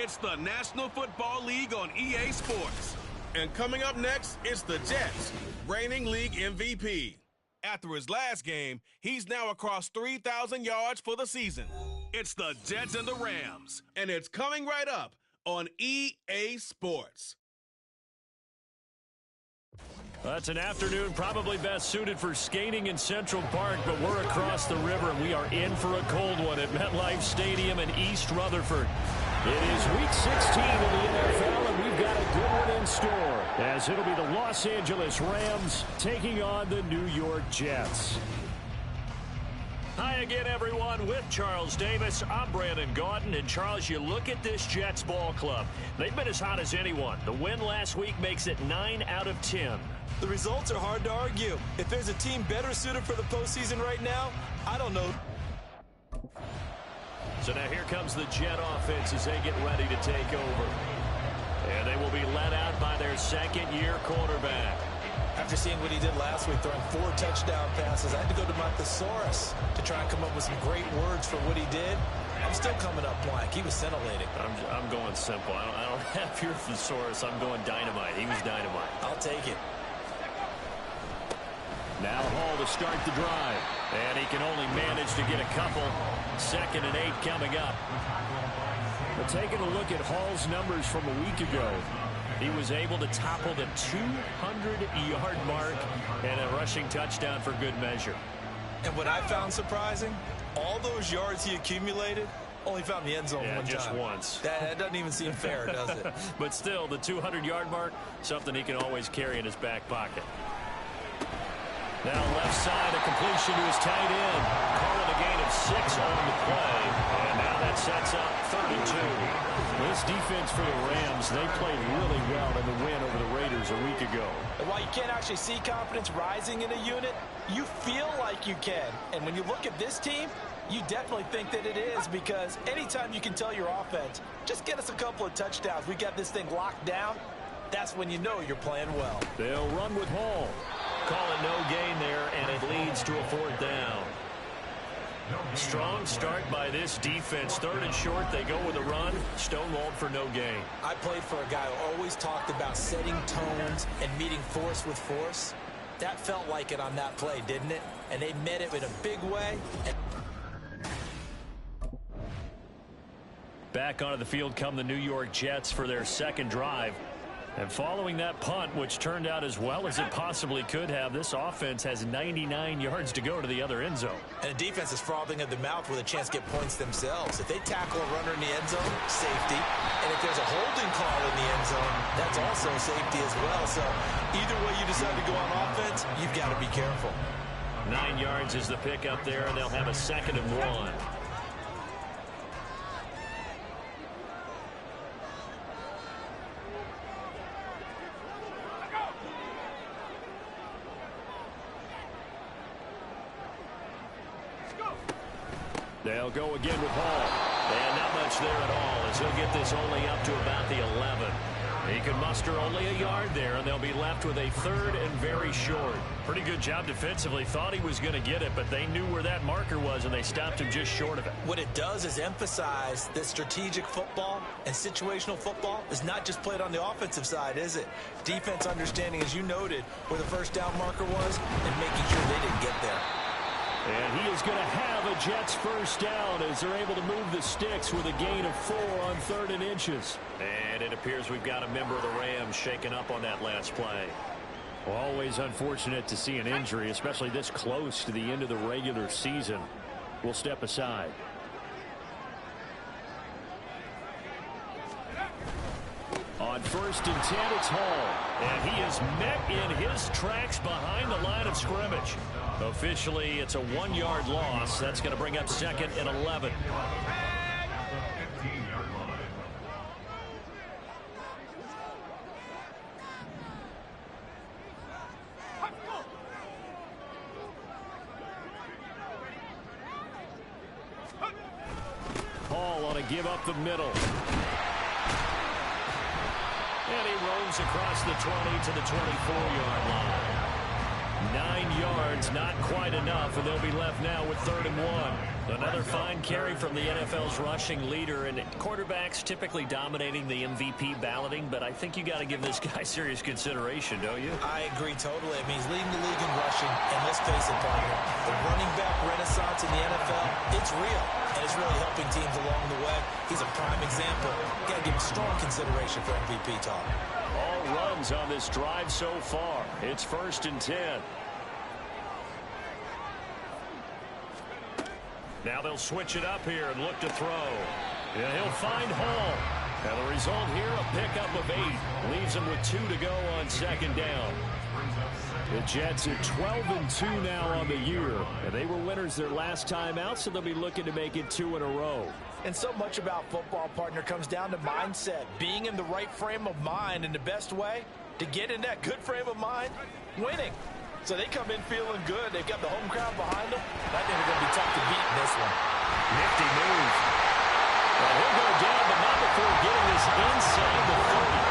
It's the National Football League on EA Sports. And coming up next, it's the Jets, reigning league MVP. After his last game, he's now across 3,000 yards for the season. It's the Jets and the Rams, and it's coming right up on EA Sports. It's an afternoon probably best suited for skating in Central Park, but we're across the river, and we are in for a cold one at MetLife Stadium in East Rutherford. It is Week 16 in the NFL, and we've got a good one in store, as it'll be the Los Angeles Rams taking on the New York Jets. Hi again, everyone. With Charles Davis, I'm Brandon Gaudin. And, Charles, you look at this Jets ball club. They've been as hot as anyone. The win last week makes it 9 out of 10. The results are hard to argue. If there's a team better suited for the postseason right now, I don't know. So now here comes the Jet offense as they get ready to take over. And they will be led out by their second-year quarterback. After seeing what he did last week, throwing 4 touchdown passes, I had to go to my thesaurus to try and come up with some great words for what he did. I'm still coming up blank. He was scintillating. I'm going simple. I don't have your thesaurus. I'm going dynamite. He was dynamite. I'll take it. Now Hall to start the drive. And he can only manage to get a couple. 2nd and 8 coming up. But taking a look at Hall's numbers from a week ago, he was able to topple the 200-yard mark and a rushing touchdown for good measure. And what I found surprising, all those yards he accumulated, only found the end zone one time. Just once. That doesn't even seem fair, does it? But still, the 200-yard mark, something he can always carry in his back pocket. Now left side, a completion to his tight end. Calling a gain of 6 on the play. And now that sets up 32. This defense for the Rams, they played really well in the win over the Raiders a week ago. And while you can't actually see confidence rising in a unit, you feel like you can. And when you look at this team, you definitely think that it is, because anytime you can tell your offense, just get us a couple of touchdowns, we got this thing locked down, that's when you know you're playing well. They'll run with Hall. Call it no gain there, and it leads to a 4th down. Strong start by this defense. 3rd and short, they go with a run. Stonewalled for no gain. I played for a guy who always talked about setting tones and meeting force with force. That felt like it on that play, didn't it? And they met it in a big way. Back onto the field come the New York Jets for their 2nd drive. And following that punt, which turned out as well as it possibly could have, this offense has 99 yards to go to the other end zone. And the defense is frothing at the mouth with a chance to get points themselves. If they tackle a runner in the end zone, safety. And if there's a holding call in the end zone, that's also safety as well. So either way you decide to go on offense, you've got to be careful. 9 yards is the pickup there, and they'll have a 2nd and 1. They'll go again with Hall. And not much there at all, as he'll get this only up to about the 11. He can muster only a yard there, and they'll be left with a 3rd and very short. Pretty good job defensively. Thought he was going to get it, but they knew where that marker was, and they stopped him just short of it. What it does is emphasize that strategic football and situational football is not just played on the offensive side, is it? Defense understanding, as you noted, where the 1st down marker was and making sure they didn't get there. And he is going to have a Jets 1st down as they're able to move the sticks with a gain of 4 on 3rd and inches. And it appears we've got a member of the Rams shaken up on that last play. Well, always unfortunate to see an injury, especially this close to the end of the regular season. We'll step aside. On 1st and 10, it's Hall. And he is met in his tracks behind the line of scrimmage. Officially, it's a 1-yard loss. That's going to bring up 2nd and 11. Hall on a give up the middle. And he roams across the 20 to the 24-yard line. 9 yards, not quite enough, and they'll be left now with 3rd and 1. Another fine carry from the NFL's rushing leader, and quarterbacks typically dominating the MVP balloting, but I think you got to give this guy serious consideration, don't you? I agree totally. I mean, he's leading the league in rushing, and let's face it, partner, the running back renaissance in the NFL, it's real, and it's really helping teams along the way. He's a prime example. Got to give him strong consideration for MVP talk. All runs on this drive so far. It's 1st and 10. Now they'll switch it up here and look to throw. And he'll find Hall. And the result here, a pickup of 8. Leaves him with 2 to go on 2nd down. The Jets are 12-2 now on the year. And they were winners their last time out, so they'll be looking to make it 2 in a row. And so much about football, partner, comes down to mindset. Being in the right frame of mind, and the best way to get in that good frame of mind, winning. So they come in feeling good. They've got the home crowd behind them. I think they're going to be tough to beat in this one. Nifty move. Well, he'll go down, but not before getting this inside the 30.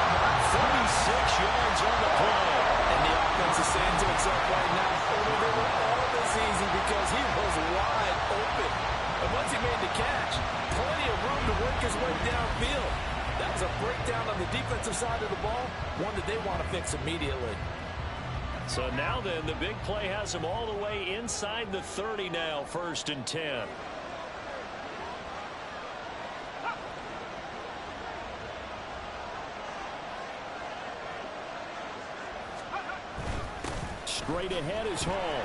46 yards on the play. And the offense is saying to itself right now, oh, they were all this easy because he was wide open. And once he made the catch, plenty of room to work his way downfield. That was a breakdown on the defensive side of the ball, one that they want to fix immediately. So now then, the big play has him all the way inside the 30 now, 1st and 10. Straight ahead is Hall.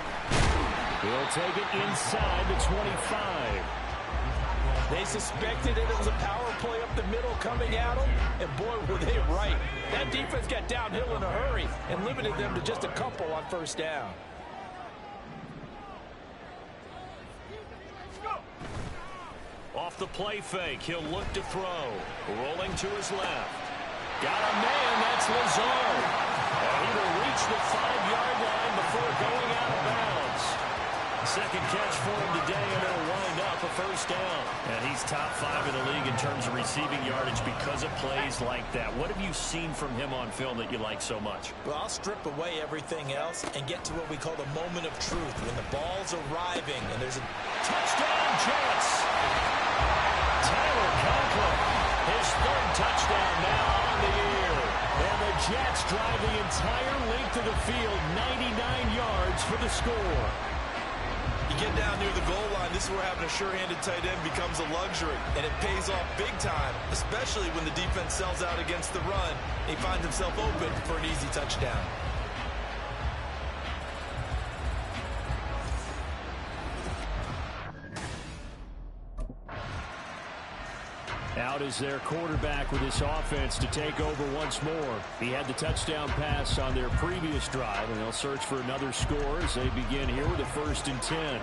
He'll take it inside the 25. They suspected it was a power play up the middle coming at them, and boy, were they right. That defense got downhill in a hurry and limited them to just a couple on 1st down. Off the play fake, he'll look to throw. Rolling to his left. Got a man, that's Lazard. And he will reach the 5-yard line before going out of bounds. Second catch for him today, and it'll wind up a 1st down. And he's top 5 in the league in terms of receiving yardage because of plays like that. What have you seen from him on film that you like so much? Well, I'll strip away everything else and get to what we call the moment of truth, when the ball's arriving and there's a touchdown, Jets. Tyler Conklin, his 3rd touchdown now on the year. And the Jets drive the entire length of the field, 99 yards for the score. You get down near the goal line, this is where having a sure-handed tight end becomes a luxury, and it pays off big time, especially when the defense sells out against the run. He finds himself open for an easy touchdown. Out is their quarterback with this offense to take over once more. He had the touchdown pass on their previous drive, and they'll search for another score as they begin here with a 1st and 10.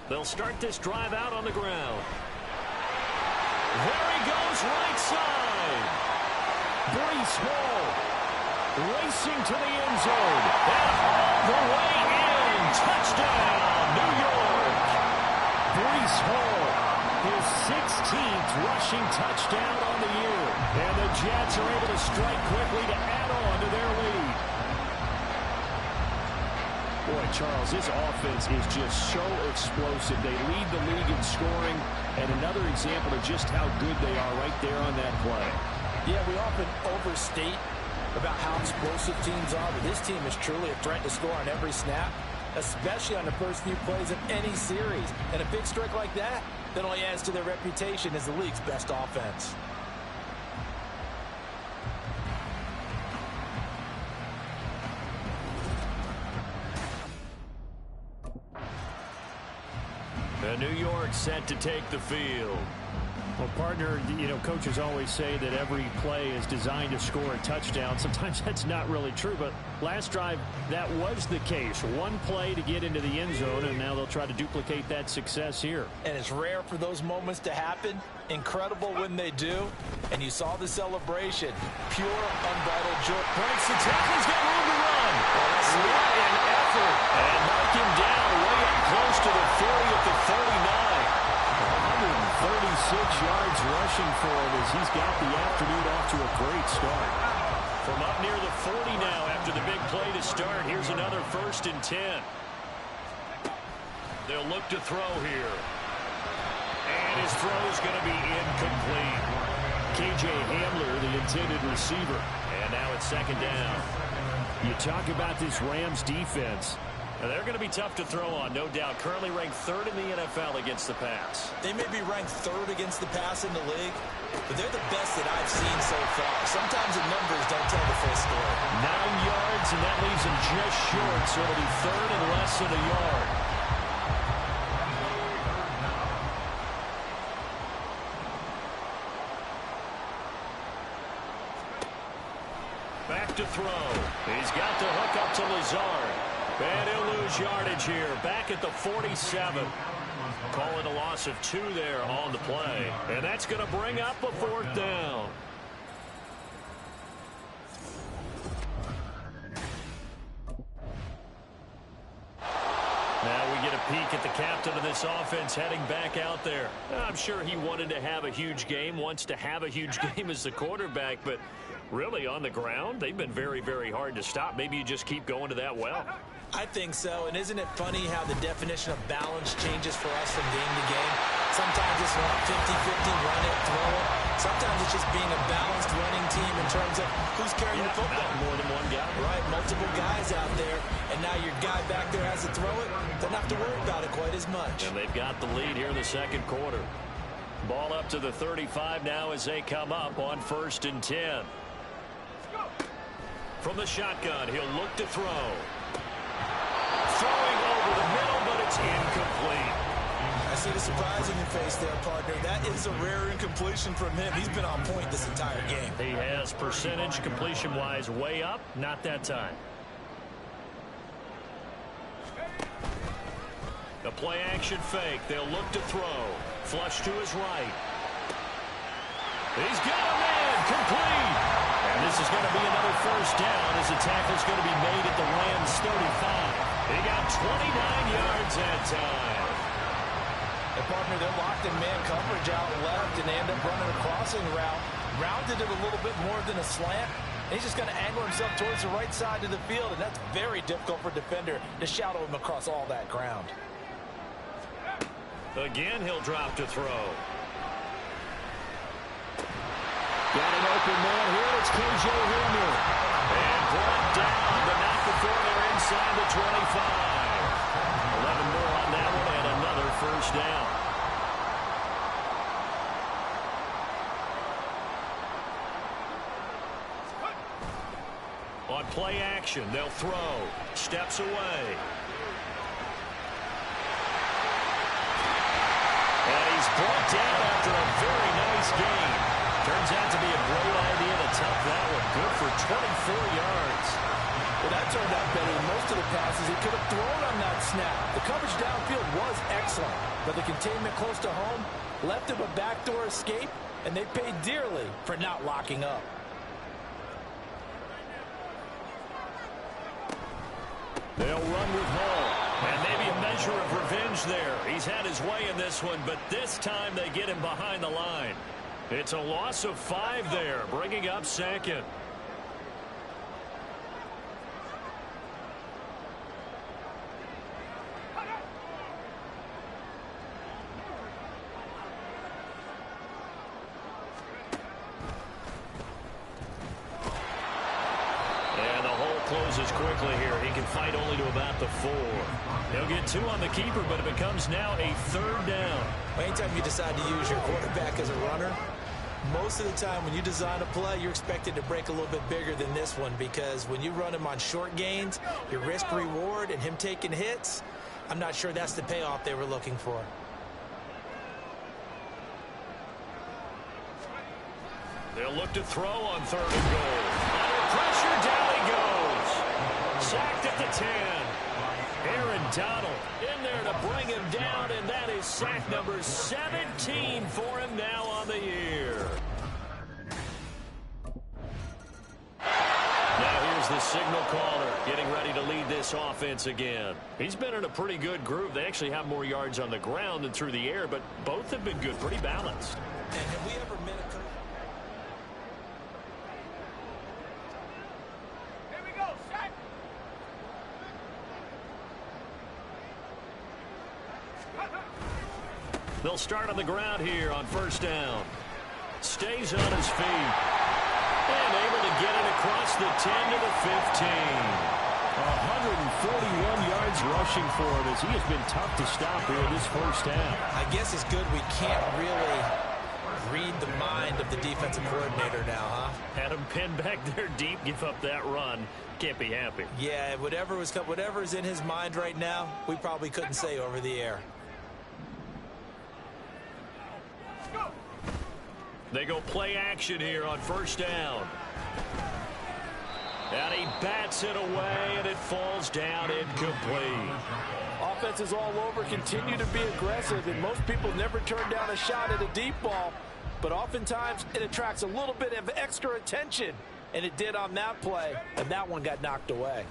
They'll start this drive out on the ground. There he goes, right side. Breece Hall racing to the end zone, and all the way in. Touchdown, New York. Breece Hall, his 16th rushing touchdown on the year. And the Jets are able to strike quickly to add on to their lead. Boy, Charles, this offense is just so explosive. They lead the league in scoring, and another example of just how good they are right there on that play. Yeah, we often overstate about how explosive teams are, but this team is truly a threat to score on every snap, especially on the first few plays of any series. And a big strike like that only adds to their reputation as the league's best offense. New York set to take the field. Well, partner, you know, coaches always say that every play is designed to score a touchdown. Sometimes that's not really true, but last drive, that was the case. One play to get into the end zone, and now they'll try to duplicate that success here. And it's rare for those moments to happen. Incredible when they do. And you saw the celebration. Pure, unbridled joy. Breaks the tackle. He's got room to run. What an effort. And mark him down way up close to the 40 at the 39. play to start. Here's another 1st and 10. They'll look to throw here. And his throw is going to be incomplete. K.J. Hamler, the intended receiver. And now it's 2nd down. You talk about this Rams defense. They're going to be tough to throw on, no doubt. Currently ranked 3rd in the NFL against the pass. They may be ranked 3rd against the pass in the league, but they're the best that I've seen so far. Sometimes the numbers don't tell the full story. 9 yards, and that leaves him just short, so it'll be 3rd and less than a yard. Back to throw. He's got the hook up to Lazard. And he'll lose yardage here. Back at the 47. Call it a loss of 2 there on the play. And that's going to bring up a 4th down. Now we get a peek at the captain of this offense heading back out there. I'm sure he wanted to have a huge game, wants to have a huge game as the quarterback, but really on the ground, they've been very, very hard to stop. Maybe you just keep going to that well. I think so, and isn't it funny how the definition of balance changes for us from game to game? Sometimes it's 50-50, run it, throw it. Sometimes it's just being a balanced running team in terms of who's carrying the football. Not more than one guy. Right, multiple guys out there, and now your guy back there has to throw it. Doesn't have to worry about it quite as much. And they've got the lead here in the 2nd quarter. Ball up to the 35 now as they come up on 1st and 10. From the shotgun, he'll look to throw. Throwing over the middle, but it's incomplete. I see the surprise in your face there, partner. That is a rare incompletion from him. He's been on point this entire game. He has percentage completion-wise way up. Not that time. The play-action fake. They'll look to throw. Flush to his right. He's got a man. Complete. And this is going to be another 1st down as the tackle's going to be made at the Rams' 35. He got 29 yards that time. And partner, they're locked in man coverage out left, and they end up running a crossing route. Rounded it a little bit more than a slant. And he's just going to angle himself towards the right side of the field, and that's very difficult for a defender to shadow him across all that ground. Again, he'll drop to throw. Got an open man here. It's K.J. Hamler. And brought down, but not before they're inside the 25. 11 more on that one, and another 1st down. On play action, they'll throw. Steps away. And he's brought down after a very nice game. Turns out to be a great idea to tuck that one. Good for 24 yards. Well, that turned out better than most of the passes he could have thrown on that snap. The coverage downfield was excellent, but the containment close to home left him a backdoor escape, and they paid dearly for not locking up. They'll run with Hall. And maybe a measure of revenge there. He's had his way in this one, but this time they get him behind the line. It's a loss of 5 there, bringing up 2nd. And the hole closes quickly here. He can fight only to about the 4. He'll get 2 on the keeper, but it becomes now a 3rd down. Anytime you decide to use your quarterback as a runner, most of the time when you design a play, you're expected to break a little bit bigger than this one, because when you run him on short gains, your risk-reward and him taking hits, I'm not sure that's the payoff they were looking for. They'll look to throw on 3rd and goal. Under pressure, down he goes. Sacked at the 10. Aaron Donald in there to bring him down, and that is sack number 17 for him now on the year. Now here's the signal caller getting ready to lead this offense again. He's been in a pretty good groove. They actually have more yards on the ground than through the air, but both have been good, pretty balanced. And have we ever met a coach? Here we go, set. They'll start on the ground here on first down. Stays on his feet. And able to get it across the 10 to the 15. 141 yards rushing for him as he has been tough to stop here this first half. I guess it's good we can't really read the mind of the defensive coordinator now, huh? Had him pinned back there deep, give up that run. Can't be happy. Yeah, whatever is in his mind right now, we probably couldn't say over the air. They go play action here on first down. And he bats it away, and it falls down incomplete. Offense is all over, continue to be aggressive, and most people never turn down a shot at a deep ball. But oftentimes, it attracts a little bit of extra attention, and it did on that play, and that one got knocked away.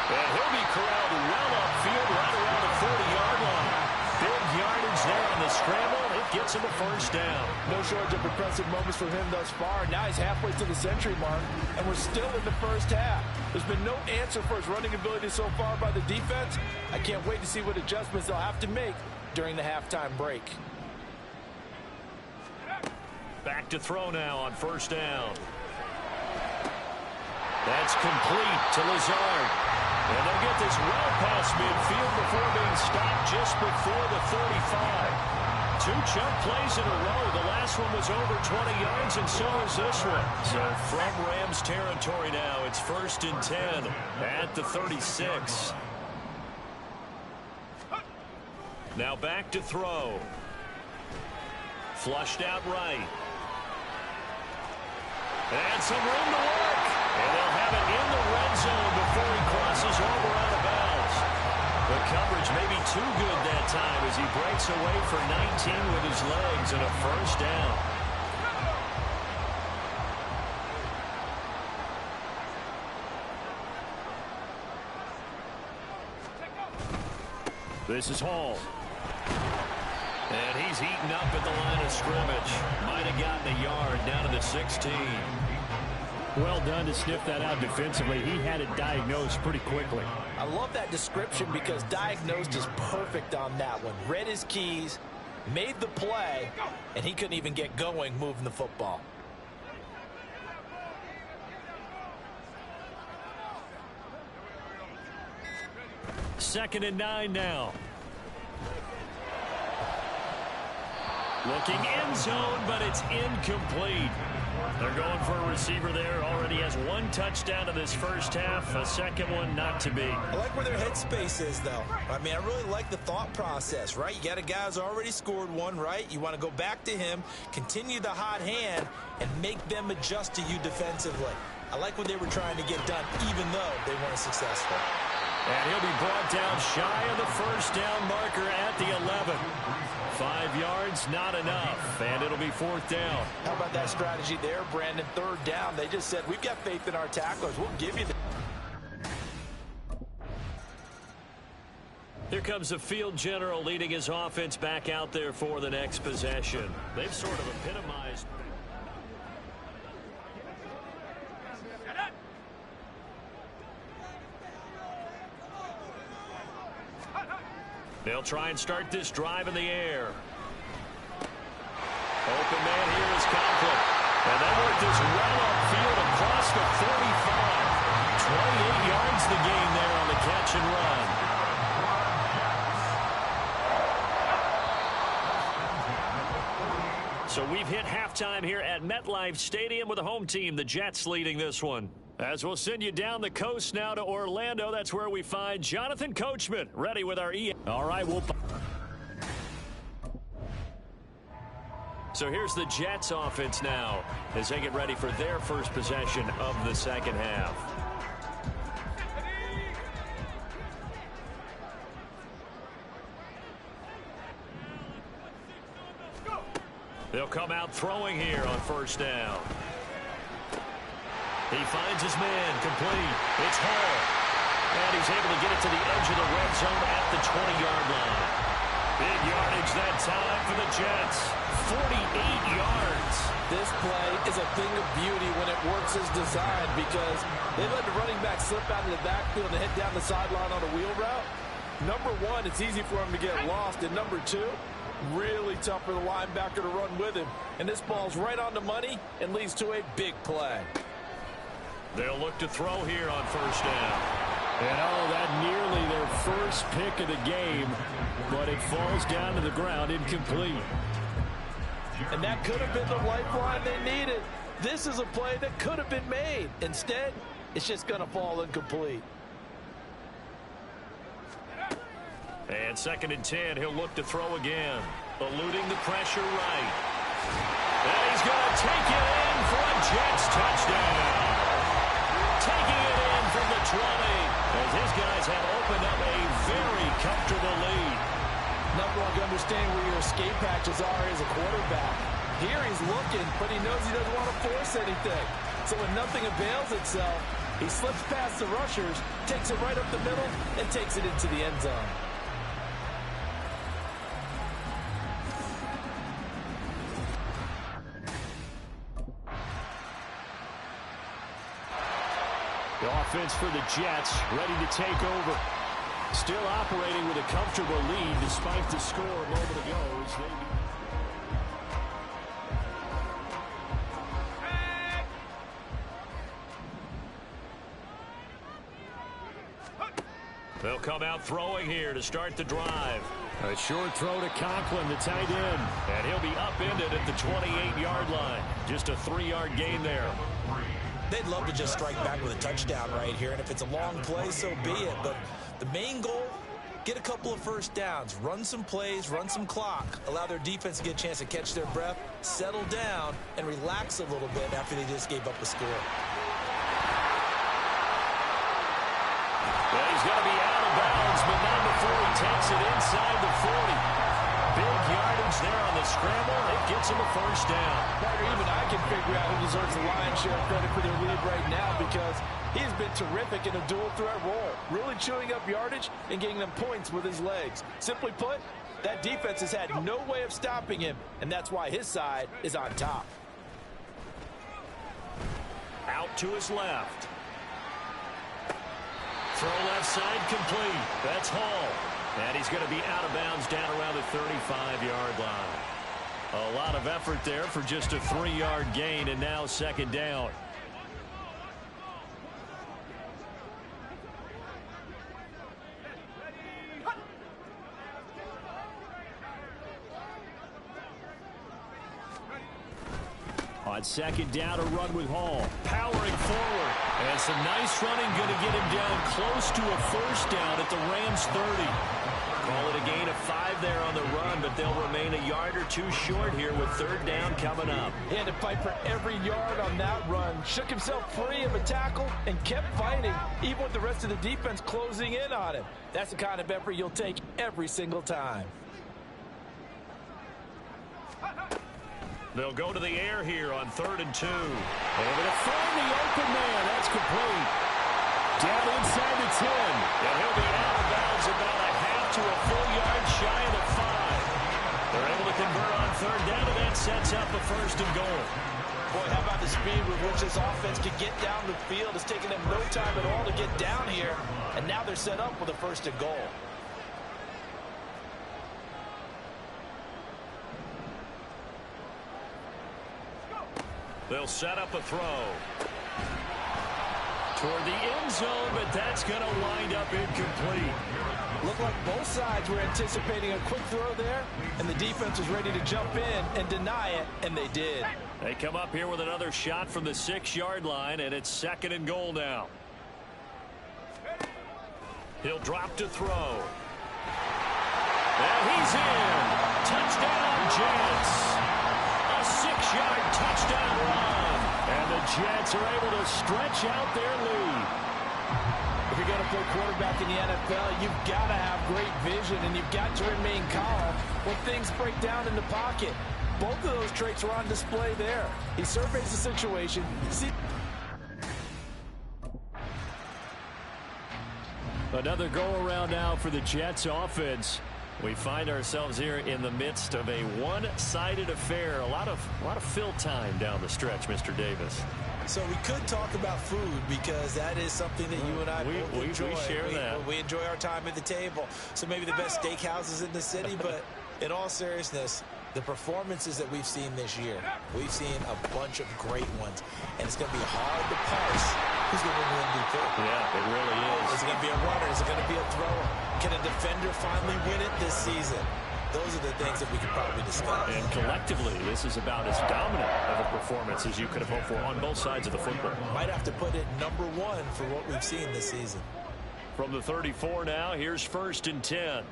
And he'll be corralled well upfield right around the 40-yard line. Big yardage there on the scramble. It gets him a first down. No shortage of impressive moments for him thus far. Now he's halfway to the century mark, and we're still in the first half. There's been no answer for his running ability so far by the defense. I can't wait to see what adjustments they'll have to make during the halftime break. Back to throw now on first down. That's complete to Lazard. And they'll get this well past midfield before being stopped just before the 35. 2 chunk plays in a row. The last one was over 20 yards, and so is this one. So from Rams territory now, it's 1st and 10 at the 36. Now back to throw. Flushed out right. And some room to work. And they'll have it in the red zone before he crosses over out of bounds. The coverage may be too good that time as he breaks away for 19 with his legs and a first down. This is Hall. And he's eaten up at the line of scrimmage. Might have gotten a yard down to the 16. Well done to sniff that out defensively. He had it diagnosed pretty quickly. I love that description because diagnosed is perfect on that one. Read his keys, made the play, and he couldn't even get going moving the football. Second and 9 now. Looking end zone, but it's incomplete. They're going for a receiver there. Already has 1 touchdown in this first half. A second one not to be. I like where their headspace is, though. I mean, I really like the thought process, right? You got a guy who's already scored 1, right? You want to go back to him, continue the hot hand, and make them adjust to you defensively. I like what they were trying to get done, even though they weren't successful. And he'll be brought down shy of the first down marker at the 11. 5 yards, not enough, and it'll be 4th down. How about that strategy there, Brandon? 3rd down, they just said, we've got faith in our tacklers. We'll give you the... Here comes the field general leading his offense back out there for the next possession. They've sort of epitomized... They'll try and start this drive in the air. Open man here is Conklin. And they work this well upfield across the 45. 28 yards the gain there on the catch and run. So we've hit halftime here at MetLife Stadium with the home team, the Jets, leading this one. As we'll send you down the coast now to Orlando, that's where we find Jonathan Coachman ready with our All right, So here's the Jets offense now as they get ready for their first possession of the second half. They'll come out throwing here on first down. He finds his man, complete. It's Hall. And he's able to get it to the edge of the red zone at the 20-yard line. Big yardage that time for the Jets. 48 yards. This play is a thing of beauty when it works as designed because they let the running back slip out of the backfield and head down the sideline on a wheel route. Number one, it's easy for him to get lost. And number two, really tough for the linebacker to run with him. And this ball's right on the money and leads to a big play. They'll look to throw here on first down. And that nearly their first pick of the game, but it falls down to the ground incomplete. And that could have been the lifeline they needed. This is a play that could have been made. Instead, it's just going to fall incomplete. And 2nd and 10, he'll look to throw again. Eluding the pressure right. And he's going to take it in for a Jets touchdown. Taking it in from the 20, as his guys have opened up a very comfortable lead. Number one, to understand where your escape patches are as a quarterback. Here he's looking, but he knows he doesn't want to force anything. So when nothing avails itself, he slips past the rushers, takes it right up the middle, and takes it into the end zone. The offense for the Jets ready to take over. Still operating with a comfortable lead despite the score a moment ago. They'll come out throwing here to start the drive. A short throw to Conklin, the tight end. And he'll be upended at the 28-yard line. Just a 3-yard gain there. They'd love to just strike back with a touchdown right here, and if it's a long play, so be it. But the main goal, get a couple of first downs, run some plays, run some clock, allow their defense to get a chance to catch their breath, settle down, and relax a little bit after they just gave up the score. Well, he's going to be out of bounds, but not before he takes it inside the 40. Big yardage there on the scramble. It gets him a first down. Partner, even I can figure out who deserves the lion's share of credit for their lead right now because he's been terrific in a dual threat role, really chewing up yardage and getting them points with his legs. Simply put, that defense has had no way of stopping him, and that's why his side is on top. Out to his left. Throw left side complete. That's Hall. And he's going to be out of bounds down around the 35-yard line. A lot of effort there for just a 3-yard gain, and now 2nd down. On 2nd down, a run with Hall. Powering forward. And some nice running, going to get him down close to a first down at the Rams 30. Call it a gain of 5 there on the run, but they'll remain a yard or two short here with 3rd down coming up. He had to fight for every yard on that run. Shook himself free of a tackle and kept fighting, even with the rest of the defense closing in on him. That's the kind of effort you'll take every single time. They'll go to the air here on 3rd and 2. Able to find the open man. That's complete. Down inside the 10. And he'll be out of bounds about a half to a full yard shy of the 5. They're able to convert on 3rd down, and that sets up a 1st and goal. Boy, how about the speed with which this offense can get down the field? It's taken them no time at all to get down here, and now they're set up with a 1st and goal. They'll set up a throw toward the end zone, but that's going to wind up incomplete. Looked like both sides were anticipating a quick throw there, and the defense was ready to jump in and deny it, and they did. They come up here with another shot from the 6-yard line, and it's 2nd and goal now. He'll drop to throw. And he's in. Touchdown, Jets. A 6-yard touchdown run. And the Jets are able to stretch out their lead. If you're going to play quarterback in the NFL, you've got to have great vision, and you've got to remain calm when things break down in the pocket. Both of those traits were on display there. He surveys the situation. Another go-around now for the Jets offense. We find ourselves here in the midst of a one-sided affair. A lot of fill time down the stretch, Mr. Davis. So we could talk about food because that is something that you and I both enjoy. We share that. We enjoy our time at the table. So maybe the best steakhouses in the city, but in all seriousness, the performances that we've seen this year, we've seen a bunch of great ones, and it's going to be hard to parse who's going to win the MVP. Yeah, it really is. Is it going to be a runner? Is it going to be a thrower? Can a defender finally win it this season? Those are the things that we could probably discuss. And collectively, this is about as dominant of a performance as you could have hoped for on both sides of the football. Might have to put it number one for what we've seen this season. From the 34 now, here's 1st and 10.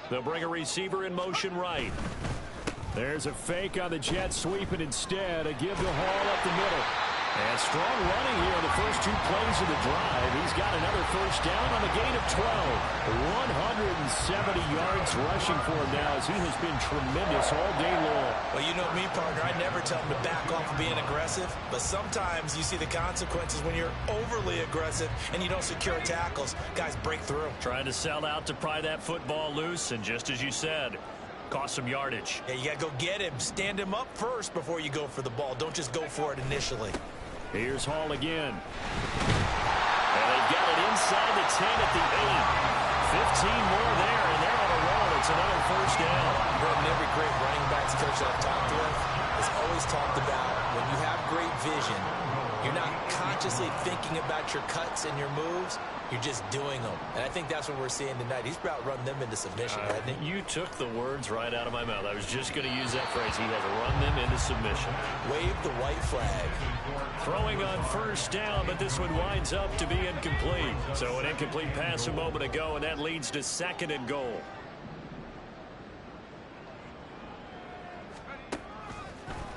They'll bring a receiver in motion right. There's a fake on the jet sweep, and instead a give to Hall up the middle. And strong running here on the first 2 plays of the drive. He's got another first down on a gain of 12. 170 yards rushing for him now as he has been tremendous all day long. Well, you know me, partner. I never tell him to back off of being aggressive. But sometimes you see the consequences when you're overly aggressive and you don't secure tackles. Guys break through. Trying to sell out to pry that football loose, and just as you said, cost some yardage. Yeah, you got to go get him. Stand him up first before you go for the ball. Don't just go for it initially. Here's Hall again. And they've got it inside the 10 at the 8. 15 more there, and they're on a roll. It's another first down. Gordon, every great running backs coach that I've talked with has always talked about when you have great vision, you're not consciously thinking about your cuts and your moves. You're just doing them. And I think that's what we're seeing tonight. He's about to run them into submission, hasn't he? You took the words right out of my mouth. I was just going to use that phrase. He has run them into submission. Wave the white flag. Throwing on first down, but this one winds up to be incomplete. So an incomplete pass a moment ago, and that leads to 2nd and goal.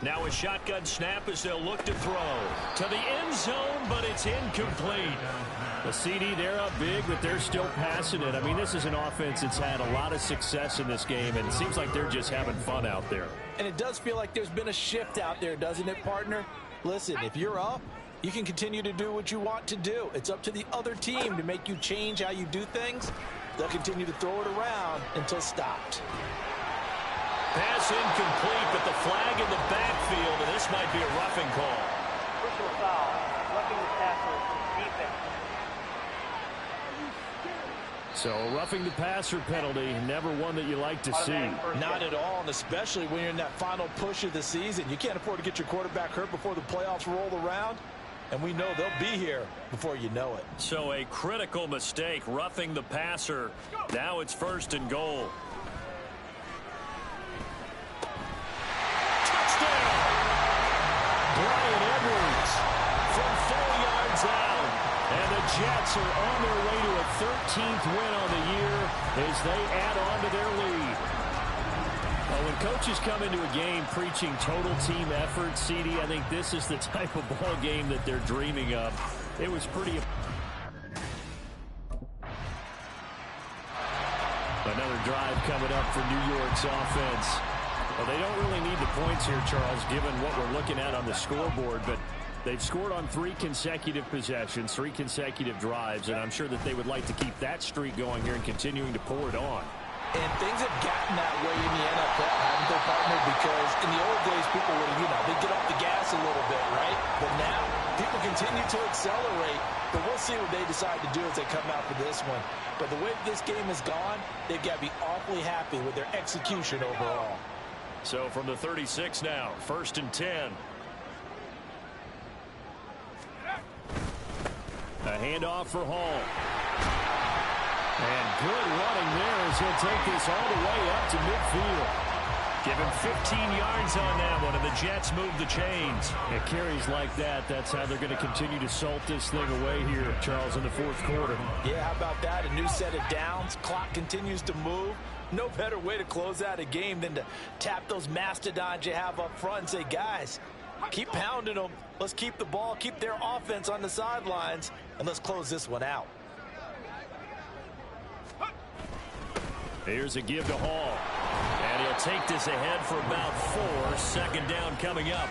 Now a shotgun snap as they'll look to throw to the end zone, but it's incomplete. The CD, they're up big, but they're still passing it. I mean, this is an offense that's had a lot of success in this game, and it seems like they're just having fun out there. And it does feel like there's been a shift out there, doesn't it, partner? Listen, if you're up, you can continue to do what you want to do. It's up to the other team to make you change how you do things. They'll continue to throw it around until stopped. Pass incomplete, but the flag in the backfield, and this might be a roughing call. Personal foul, roughing the passer, defense. So a roughing the passer penalty, never one that you like to see. Not at all, and especially when you're in that final push of the season. You can't afford to get your quarterback hurt before the playoffs roll around, and we know they'll be here before you know it. So a critical mistake, roughing the passer. Now it's 1st and goal. Brian Edwards from 4 yards out. And the Jets are on their way to a 13th win on the year as they add on to their lead. Well, when coaches come into a game preaching total team effort, CD, I think this is the type of ball game that they're dreaming of. It was pretty... Another drive coming up for New York's offense. Well, they don't really need the points here, Charles, given what we're looking at on the scoreboard, but they've scored on 3 consecutive possessions, 3 consecutive drives, and I'm sure that they would like to keep that streak going here and continuing to pour it on. And things have gotten that way in the NFL, haven't they, partner? Because in the old days, people would, they'd get off the gas a little bit, right? But now, people continue to accelerate, but we'll see what they decide to do as they come out for this one. But the way this game has gone, they've got to be awfully happy with their execution overall. So from the 36 now, 1st and 10. A handoff for Hall. And good running there as he'll take this all the way up to midfield. Give him 15 yards on that one, and the Jets move the chains. It carries like that. That's how they're going to continue to salt this thing away here, Charles, in the 4th quarter. Yeah, how about that? A new set of downs. Clock continues to move. No better way to close out a game than to tap those mastodons you have up front and say, guys, keep pounding them. Let's keep the ball, keep their offense on the sidelines, and let's close this one out. Here's a give to Hall. And he'll take this ahead for about 4. 2nd down coming up.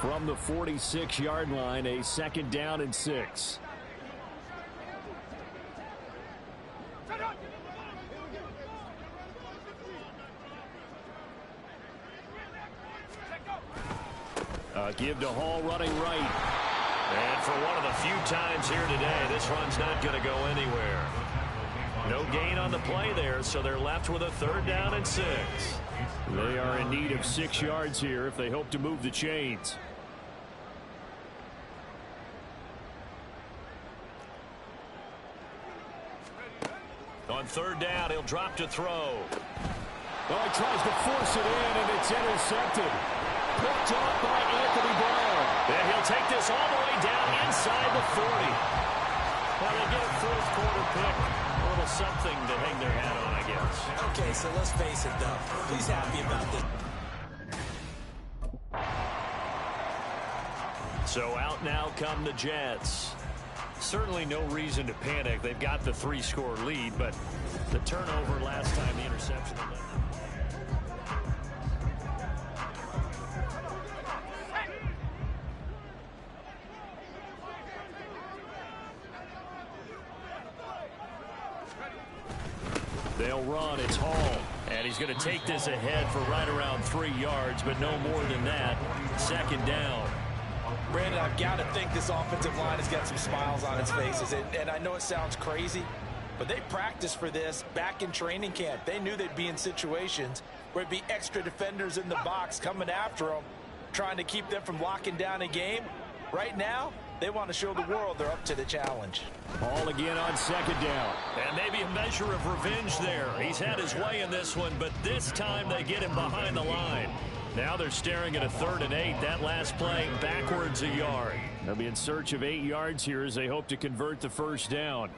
From the 46-yard line, a 2nd down and 6. Give to Hall running right. And for one of the few times here today, this run's not going to go anywhere. No gain on the play there, so they're left with a 3rd down and 6. They are in need of 6 yards here if they hope to move the chains. On 3rd down, he'll drop to throw. Oh, he tries to force it in, and it's intercepted. Picked up by Anthony Brown. And he'll take this all the way down inside the 40. Well, they get a 4th quarter pick. A little something to hang their hat on, I guess. Okay, so let's face it, though. He's happy about this. So out now come the Jets. Certainly no reason to panic. They've got the 3-score lead, but the turnover last time, the interception. They'll run. It's Hall. And he's going to take this ahead for right around 3 yards, but no more than that. 2nd down. Brandon, I've got to think this offensive line has got some smiles on its faces. And I know it sounds crazy, but they practiced for this back in training camp. They knew they'd be in situations where it'd be extra defenders in the box coming after them, trying to keep them from locking down a game. Right now, they want to show the world they're up to the challenge. Ball again on 2nd down. And maybe a measure of revenge there. He's had his way in this one, but this time they get him behind the line. Now they're staring at a 3rd and 8. That last play backwards a yard. They'll be in search of 8 yards here as they hope to convert the 1st down.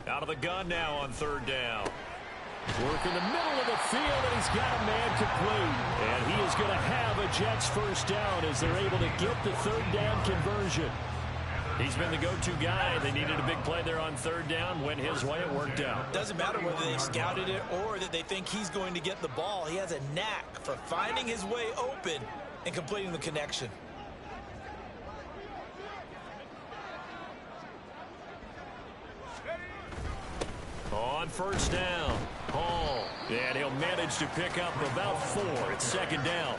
Out of the gun now on 3rd down. Work in the middle of the field, and he's got a man complete. And he is going to have a Jets 1st down as they're able to get the 3rd down conversion. He's been the go-to guy. They needed a big play there on 3rd down. Went his way. It worked out. Doesn't matter whether they scouted it or that they think he's going to get the ball. He has a knack for finding his way open and completing the connection. On 1st down, Hall. And he'll manage to pick up about 4. It's 2nd down.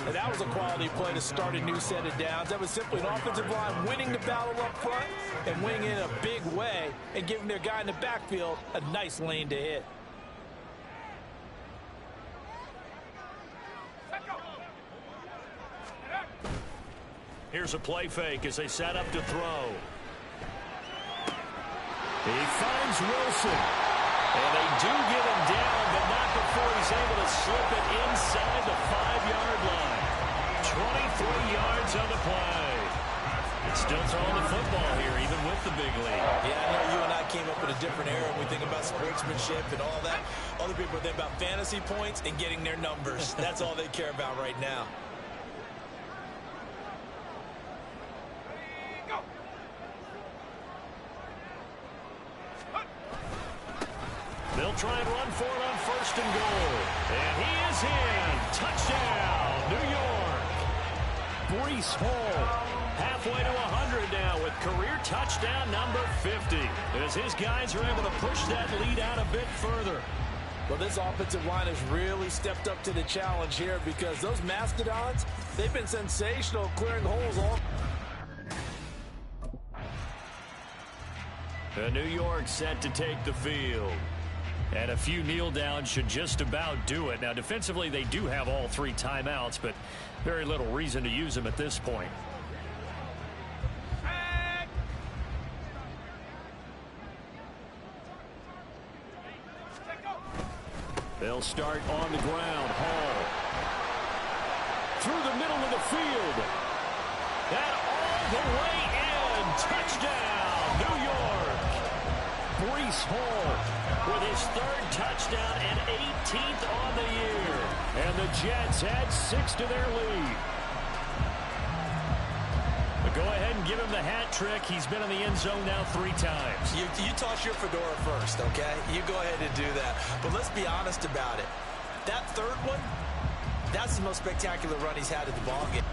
And that was a quality play to start a new set of downs. That was simply an offensive line winning the battle up front and winning in a big way and giving their guy in the backfield a nice lane to hit. Here's a play fake as they set up to throw. He finds Wilson. And they do get him down, but not before he's able to slip it inside the 5-yard line. 23 yards on the play. Still throwing the football here, even with the big lead. Yeah, I know you and I came up in a different era when we think about sportsmanship and all that. Other people think about fantasy points and getting their numbers. That's all they care about right now. They'll try and run for it on 1st and goal. And he is in. Touchdown, New York. Breece Hall. Halfway to 100 now with career touchdown number 50. As his guys are able to push that lead out a bit further. Well, this offensive line has really stepped up to the challenge here because those Mastodons, they've been sensational clearing holes all. New York set to take the field. And a few kneel downs should just about do it. Now, defensively, they do have all 3 timeouts, but very little reason to use them at this point. They'll start on the ground. Hall. Through the middle of the field. And all the way in. Touchdown, New York. Breece Hall with his 3rd touchdown and 18th on the year. And the Jets add 6 to their lead. But go ahead and give him the hat trick. He's been in the end zone now 3 times. You toss your fedora first, okay? You go ahead and do that. But let's be honest about it. That third one, that's the most spectacular run he's had in the ballgame.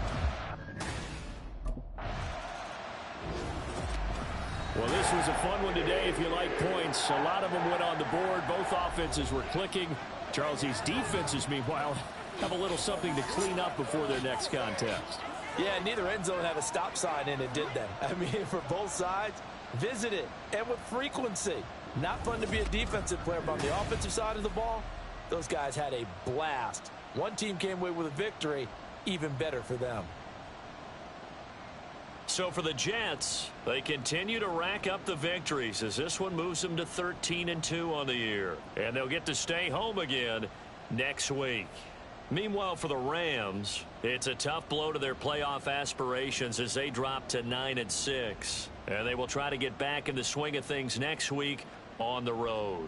Well, this was a fun one today if you like points. A lot of them went on the board. Both offenses were clicking. Charles, these defenses, meanwhile, have a little something to clean up before their next contest. Yeah, neither end zone had a stop sign in it, did they? I mean, for both sides, visit it, and with frequency. Not fun to be a defensive player, but on the offensive side of the ball, those guys had a blast. One team came away with a victory, even better for them. So for the Jets, they continue to rack up the victories as this one moves them to 13-2 on the year. And they'll get to stay home again next week. Meanwhile, for the Rams, it's a tough blow to their playoff aspirations as they drop to 9-6. And they will try to get back in the swing of things next week on the road.